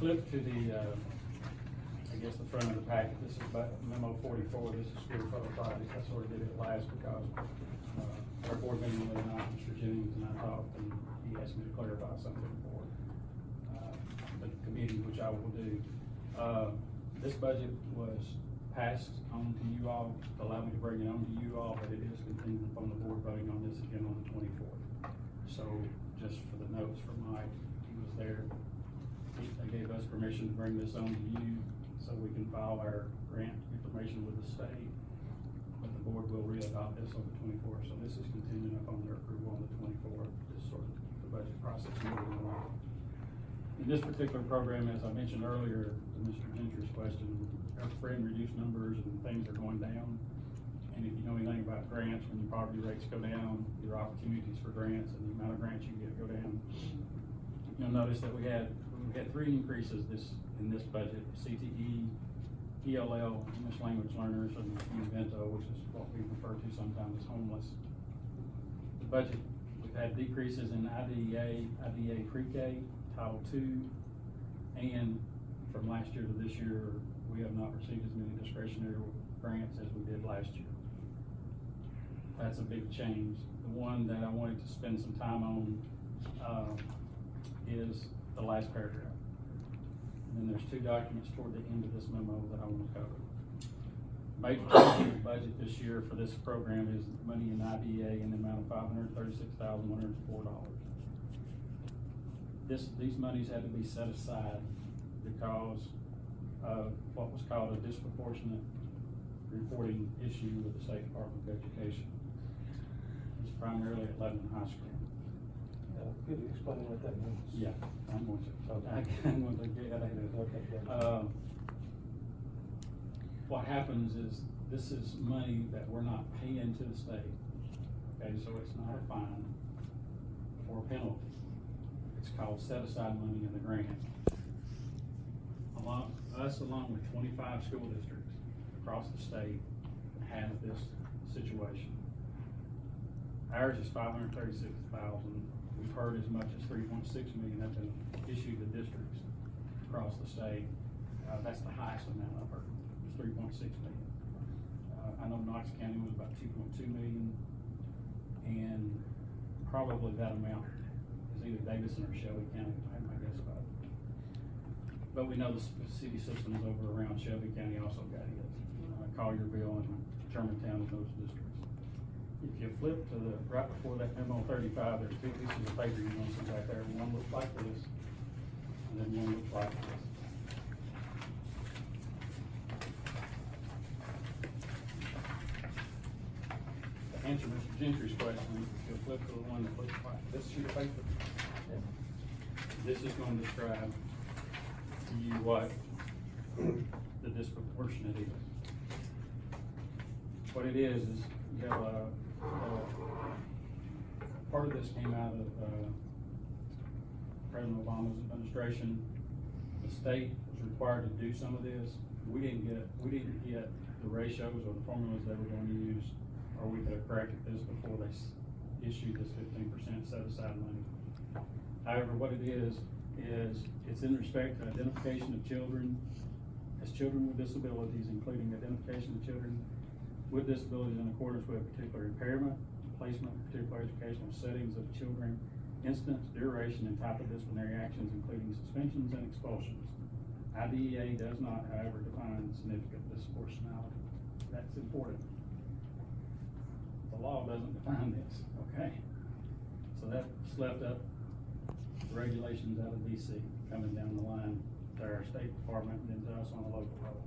flip to the, I guess the front of the packet, this is memo 44, this is school photo project. I sort of did it last because our board meeting the other night, Mr. Jennings and I talked, and he asked me to clarify something for the committee, which I will do. This budget was passed on to you all, allow me to bring it on to you all, but it is contingent upon the board voting on this again on the 24th. So just for the notes from Mike, he was there. They gave us permission to bring this on to you so we can file our grant information with the state. But the board will re-adopt this on the 24th. So this is contingent upon their approval on the 24th, just sort of keep the budget process moving along. In this particular program, as I mentioned earlier, to Mr. Gentry's question, our friend reduced numbers and things are going down. And if you know anything about grants, when your poverty rates go down, your opportunities for grants and the amount of grants you get go down. You'll notice that we had 3 increases in this budget: CTE, ELL, English language learners, and Invento, which is what we refer to sometimes as homeless. The budget, we've had decreases in IDEA pre-K, Title II, and from last year to this year, we have not received as many discretionary grants as we did last year. That's a big change. The one that I wanted to spend some time on is the last paragraph. And then there's 2 documents toward the end of this memo that I want to cover. Major change in the budget this year for this program is money in IDEA in the amount of $536,104. These monies had to be set aside because of what was called a disproportionate reporting issue with the State Department of Education. It's primarily at Lebanon High School. Could you explain what that means? Yeah, I'm going to. Okay. I'm going to get out of it. Okay. What happens is this is money that we're not paying to the state. Okay, so it's not a fine or a penalty. It's called set aside money in the grant. Along with 25 school districts across the state have this situation. Ours is $536,000. We've heard as much as $3.6 million have been issued to districts across the state. That's the highest amount I've heard. It's $3.6 million. I know Knox County was about $2.2 million, and probably that amount is either Davidson or Shelby County. I have my guess about it. But we know the city systems over around Shelby County also got it. Collierville and Germantown and those districts. If you flip to the, right before that memo 35, there's 2 pieces of paper you want to see right there. One looks like this, and then one looks like this. To answer Mr. Gentry's question, if you flip to the one that looks like this sheet of paper, this is going to describe to you what the disproportionate is. What it is you have part of this came out of President Obama's administration. The state was required to do some of this. We didn't get the ratios or the formulas they were going to use, or we could have corrected this before they issued this 15% set aside money. However, what it is it's in respect to identification of children as children with disabilities, including identification of children with disabilities in accordance with a particular impairment, placement in particular educational settings of children, instance, duration, and type of disciplinary actions, including suspensions and expulsions. IDEA does not, however, define significant disproportionality. That's important. The law doesn't define this, okay? So that's left up to regulations out of DC coming down the line to our State Department and then to us on a local level.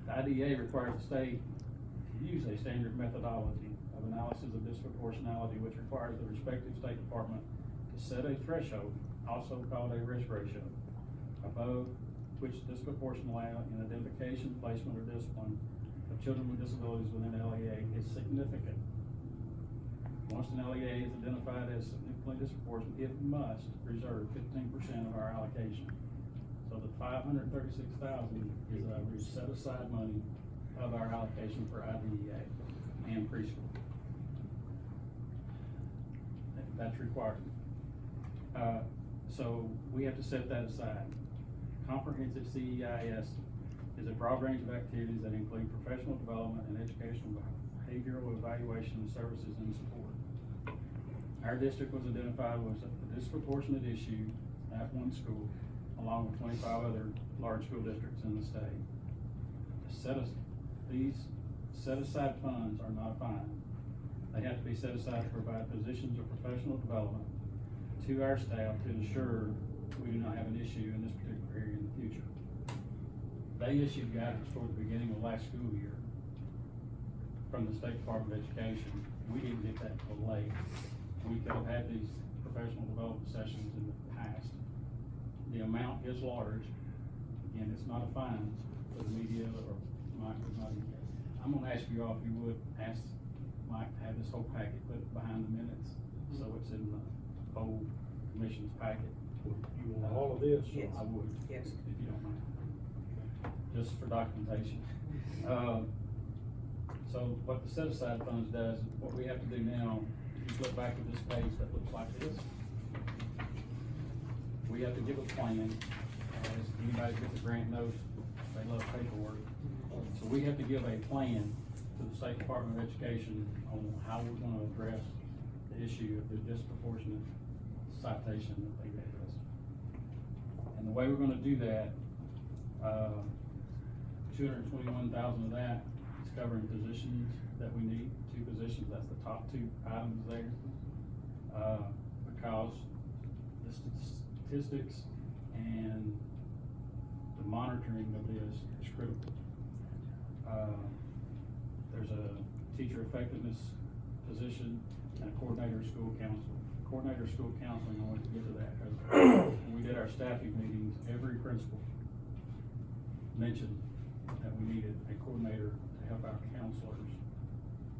The IDEA requires the state to use a standard methodology of analysis of disproportionality, which requires the respective State Department to set a threshold, also called a risk ratio, above which disproportionality in identification, placement, or discipline of children with disabilities within LEA is significant. Once an LEA is identified as significantly disproportionate, it must reserve 15% of our allocation. So the $536,000 is a set aside money of our allocation for IDEA and preschool. That's required. So we have to set that aside. Comprehensive CEIS is a broad range of activities that include professional development and educational behavioral evaluation of services and support. Our district was identified as a disproportionate issue at one school, along with 25 other large school districts in the state. These set-aside funds are not a fine. They have to be set aside to provide positions of professional development to our staff to ensure we do not have an issue in this particular area in the future. They issued guidance toward the beginning of last school year from the State Department of Education. We didn't get that until late. We could have had these professional development sessions in the past. The amount is large. Again, it's not a fine for the media or Mike or not. I'm gonna ask you all if you would ask Mike to have this whole packet put behind the minutes, so it's in the whole commission's packet. You want all of this? Yes. I would, Yes. if you don't mind, just for documentation. So what the set-aside funds does, what we have to do now, if you look back at this page that looks like this, we have to give a plan. As anybody gets a grant knows, they love paperwork. So we have to give a plan to the State Department of Education on how we're gonna address the issue of the disproportionate citation that they gave us. And the way we're gonna do that, $221,000 of that is covering positions that we need, 2 positions, that's the top 2 items there. Because the statistics and the monitoring of this is critical. There's a teacher effectiveness position and a coordinator of school council. Coordinator of school counseling, I want to get to that, because when we did our staffing meetings, every principal mentioned that we needed a coordinator to help our counselors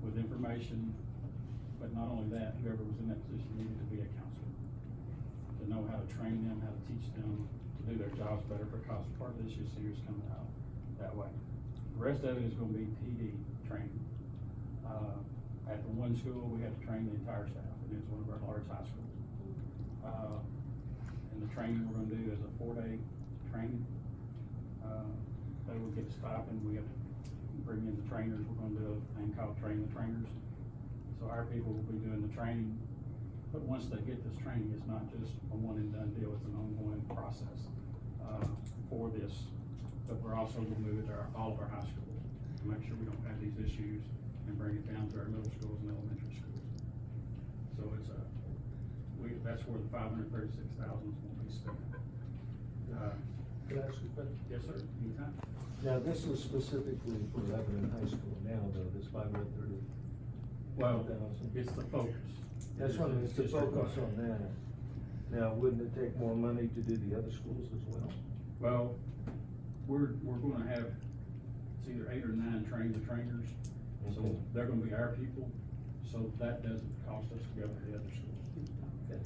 with information, but not only that, whoever was in that position needed to be a counselor, to know how to train them, how to teach them to do their jobs better, because part of this year is coming out that way. The rest of it is gonna be PD training. At the one school, we have to train the entire staff, and it's one of our large high schools. And the training we're gonna do is a 4-day training. They will get a stipend. We have to bring in the trainers. We're gonna do a thing called train the trainers. So our people will be doing the training, but once they get this training, it's not just a one and done deal, it's an ongoing process, for this. But we're also gonna move it to all of our high schools to make sure we don't have these issues and bring it down to our middle schools and elementary schools. So it's that's where the $536,000 is gonna be spent. Can I ask you a question? Yes, sir, anytime. Now, this is specifically for Lebanon High School now, though, this 530. Well, it's the focus. That's what it's the focus on that. Now, wouldn't it take more money to do the other schools as well? Well, we're gonna have, it's either 8 or 9 train the trainers, so Okay. they're gonna be our people, so that doesn't cost us to go to the other schools. Okay.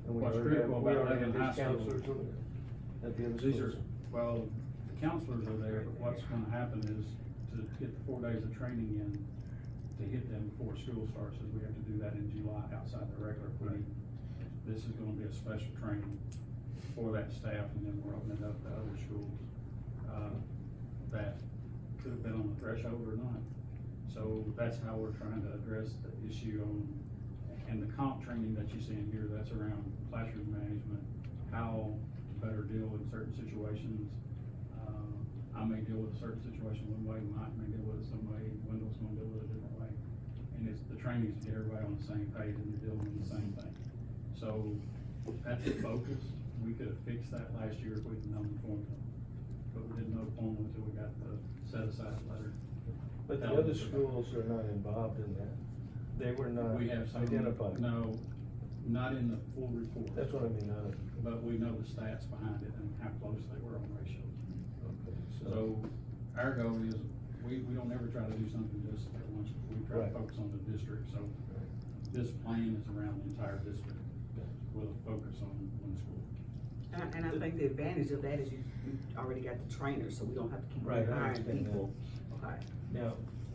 And we What's already critical have- we about already have Lebanon High these School- counselors over there at the other These are, schools. well, the counselors are there, but what's gonna happen is to get the 4 days of training in, to hit them before school starts, is we have to do that in July outside the regular footing. This is gonna be a special training for that staff, and then we're opening it up to other schools, that could have been on the threshold or not. So that's how we're trying to address the issue on, and the comp training that you see in here, that's around classroom management, how to better deal with certain situations. I may deal with a certain situation one way, Mike may deal with it some way, Wendell's gonna deal with it a different way. And it's, the training is to get everybody on the same page and you're dealing with the same thing. So that's the focus. We could have fixed that last year if we'd known the formula, but we didn't know the formula until we got the set aside letter. But the other schools are not involved in that. They were not We have some, identified. no, not in the full report. That's what I mean, But we know the stats behind it and how close they were on ratios. okay, So our goal is, we don't ever try to do something just at once, we try Right. to focus on the district, so this plan is around the entire district with a focus on one school. And I think the advantage of that is you already got the trainers, so we don't have to keep Right, I hiring understand that. people. Okay. Now,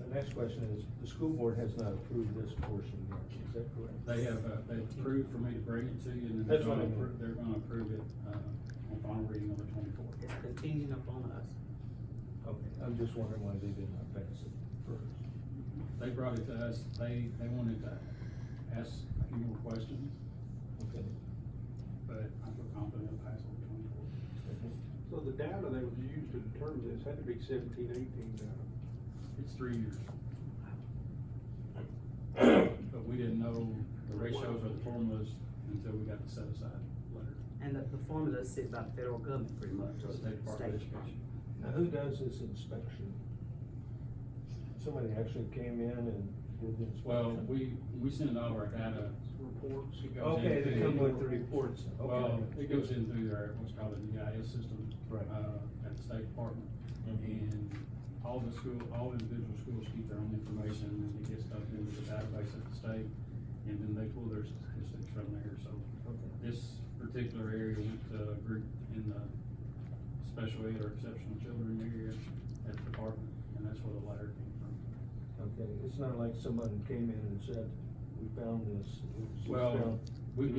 The next question is, the school board has not approved this portion yet, is that correct? They have, they've approved for me to bring it to you, and then That's what I mean. they're gonna approve it, on final reading on the 24th. It's contingent upon us. Okay, I'm just wondering why they did not pass it first. They brought it to us, they wanted to ask a few more questions, Okay. but I feel confident it'll pass on the 24th. So the data that was used to determine this had to be 17, 18 data. It's 3 years. But we didn't know the ratios or the formulas until we got the set aside letter. And the formula is set by the federal government pretty much, or The State Department of Education. Now, who does this inspection? Somebody actually came in and did the inspection? Well, we send all our data. Reports. It goes Okay, they into- come with the reports, okay. Well, it goes in through their, what's called an EIS system. Right. At the State Department. Mhm. And all individual schools keep their own information, and it gets stuck into the database at the state, and then they pull their statistics from there, so. Okay. This particular area went to a group in the special ed or exceptional children area at the department, and that's where the letter came from. Okay, it's not like someone came in and said, we found this. It was just Well, found- we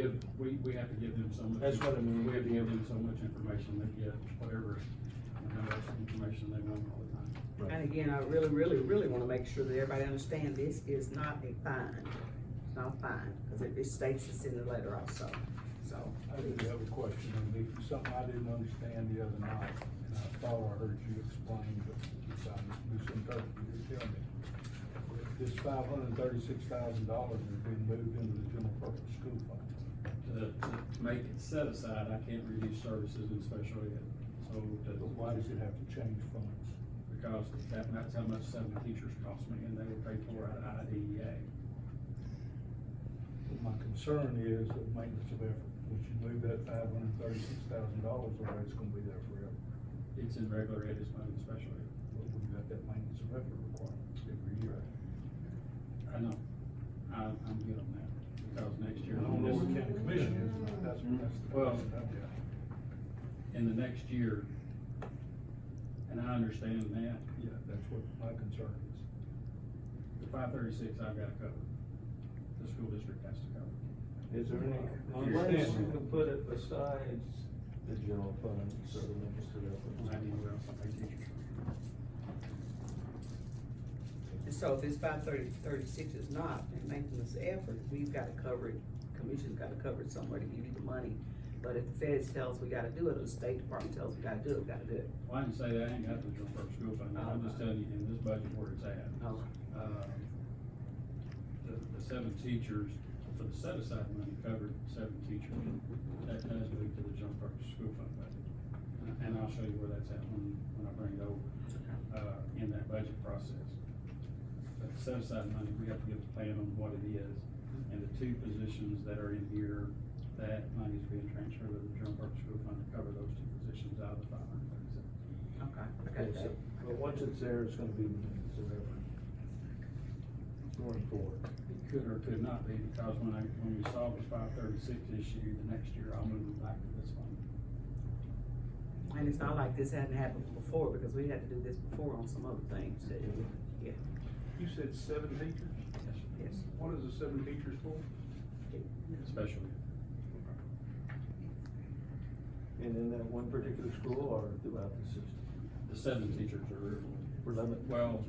have to give them so much. That's what I mean. We have to give them so much information, they get whatever, information they want all the time. Right. And again, I really wanna make sure that everybody understands this is not a fine. It's not a fine, cause it states this in the letter also, so. I did have a question, and it's something I didn't understand the other night, and I thought I heard you explain, but I misinterpreted you. Tell me. This $536,000 has been moved into the general purpose school fund. To make it set aside, I can't reduce services in special ed, so But why does it have to change funds? because that's how much 7 teachers cost me, and they were paid for out of IDEA. My concern is the maintenance of effort. Once you move that $536,000 away, it's gonna be there forever. It's in regular ed, it's not in special ed. But we've got that maintenance of effort requirement every year. I know, I'm good on that, because next year. I don't know what the county commission is, but that's the Well- question I've got. In the next year, and I understand that, Yeah, that's what my concern is. the 536 I've got to cover, the school district has to cover. Is there any I place understand. you can put it besides the general fund, so the next to I that? need to pay teachers. And so if this 536 is not in maintenance effort, we've gotta cover it, commission's gotta cover it somewhere to give you the money. But if the feds tell us we gotta do it, or the State Department tells us we gotta do it, we gotta do it. Well, I didn't say that, I ain't got the general purpose school fund, I'm just telling you in this budget where it's at. The 7 teachers, for the set aside money covered 7 teachers, that does move to the general purpose school fund budget. And I'll show you where that's at when I bring it over, in that budget process. But the set aside money, we have to give a plan on what it is, and the 2 positions that are in here, that money is being transferred to the general purpose school fund to cover those 2 positions out of the 537. Okay, I Okay, got so, that. but once it's there, it's gonna be maintenance of effort. Going forward. It could or could not be, because when we saw this 536 issue, the next year I'll move it back to this fund. And it's not like this hadn't happened before, because we had to do this before on some other things, that, yeah, You said 7 teachers? yes. What is the 7 teachers for? Especially, And in that one particular school or throughout the system? the 7 teachers are, For limit? well,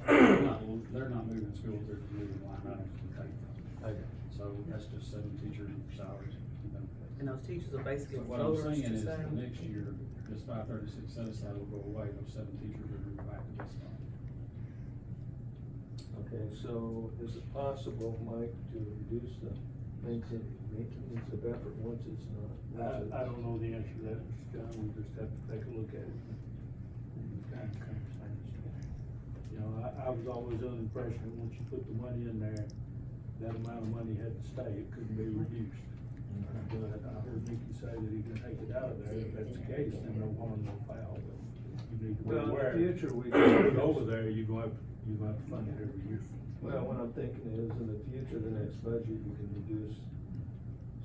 they're not moving schools, they're just moving line items to take from. I got it. So that's just 7 teacher salaries and benefits. And those teachers are basically But what I'm floaters saying to is, say. the next year, this 536 set aside will go away, those 7 teachers will move back to this fund. Okay, so is it possible, Mike, to reduce the maintenance of effort once it's not? I don't know the answer to that, Mr. John, we just have to take a look at it. You know, I was always under the impression that once you put the money in there, that amount of money had to stay, it couldn't be reduced. But I heard Mickey say that he can take it out of there, if that's the case, then no harm, no foul, but you need to be Well, in aware. the future, we If you can. go over there, you're gonna have to fund it every year. Well, what I'm thinking is, in the future, the next budget, you can reduce,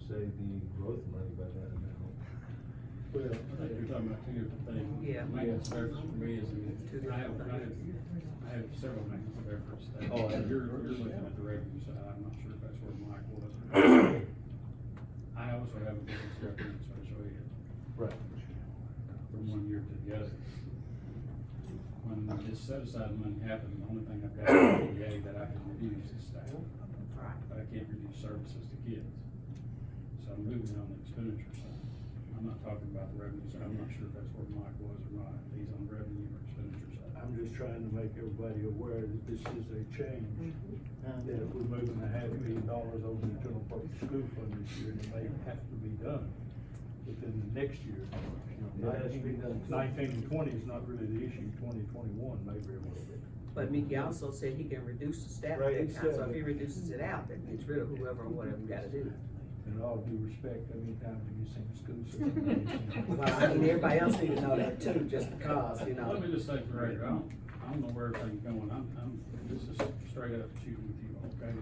say, the growth money by that amount. Well, I think you're talking about two different things. Yeah. Maintenance of efforts for me is, Two I have, different things. I have several maintenance of efforts. that- Oh, and You're looking at the revenue side, I'm not sure if that's where Mike was. I also have a business revenue special ed right. from one year to the other. When this set aside money happened, the only thing I've got is the EA that I can reduce is staff. Right. But I can't reduce services to kids. So I'm moving on the expenditure side. I'm not talking about the revenue side. I'm not sure if that's where Mike was or not. He's on the revenue or expenditure side. I'm just trying to make everybody aware that this is a change. That we're moving $500,000 over the general purpose school fund this year, and it may have to be done within the next year. It has to be done. 19 and 20 is not really the issue, 2021 maybe a little bit. But Mickey also said he can reduce the staff Right, at that time, so said if he it. reduces it out, that gets rid of whoever or whatever we gotta do. In all due respect, how many times have you seen the school system? Well, I mean, everybody else need to know that too, just because, you know. Let me just say for the record, I don't know where everything's going. This is straight up shooting with you, okay?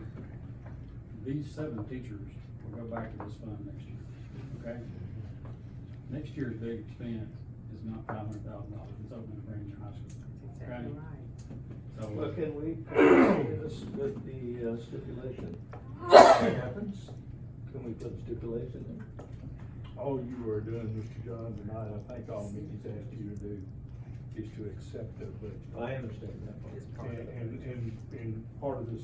These 7 teachers will go back to this fund next year, okay? Next year's big expense is not $500,000, it's opening a brand new high school. Exactly okay? right. So, Well, can we put the stipulation? What happens? Can we put a stipulation in? All you are doing, Mr. John, tonight, I think all Mickey's asked you to do is to accept the budget. I understand that part. It's part of it. And part of this,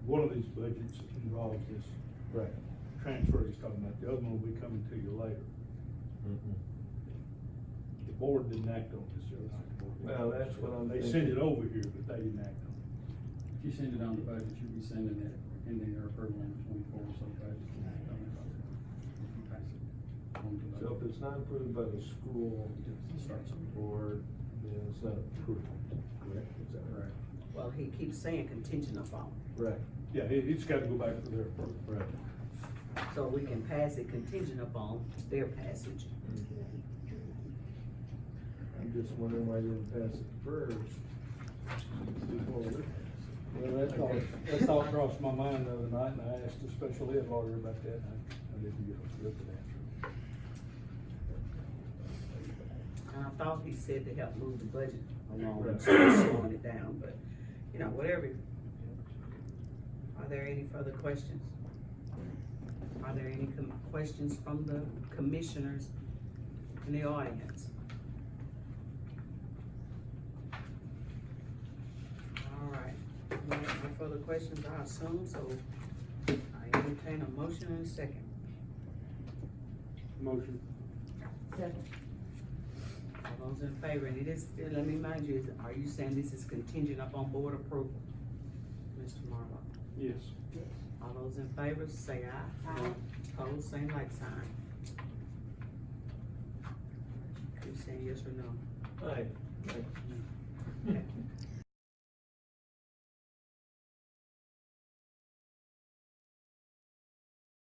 one of these budgets involves this Right. transfer he's talking about, the other one will be coming to you later. The board didn't act on this, the other night. The board didn't. Well, that's what I'm They thinking. sent it over here, but they didn't act on it. if you send it on the budget, you'll be sending it pending their approval on the 24th, so the budget can act on it. If you pass it on to the. So if it's not approved by the school It starts on the board, board. then it's not approved, correct? Is that right? Well, he keeps saying contingent upon, Right. Yeah, it's gotta go back for their approval. Right. so we can pass it contingent upon their passage. I'm just wondering why you didn't pass it first. Before we- Well, that thought crossed my mind the other night, and I asked the special ed lawyer about that, and I didn't get a good answer. And I thought he said to help move the budget along, Right. instead of slowing it down, but, you know, whatever. Are there any further questions? Are there any questions from the commissioners in the audience? All right, no further questions, I assume, so I entertain a motion and a second. Motion. All those in favor, and it is, let me remind you, are you saying this is contingent upon board approval? Mr. Marlowe? Yes. All those in favor, say aye. Aye. Opposed, same like sign. You saying yes or no? Aye.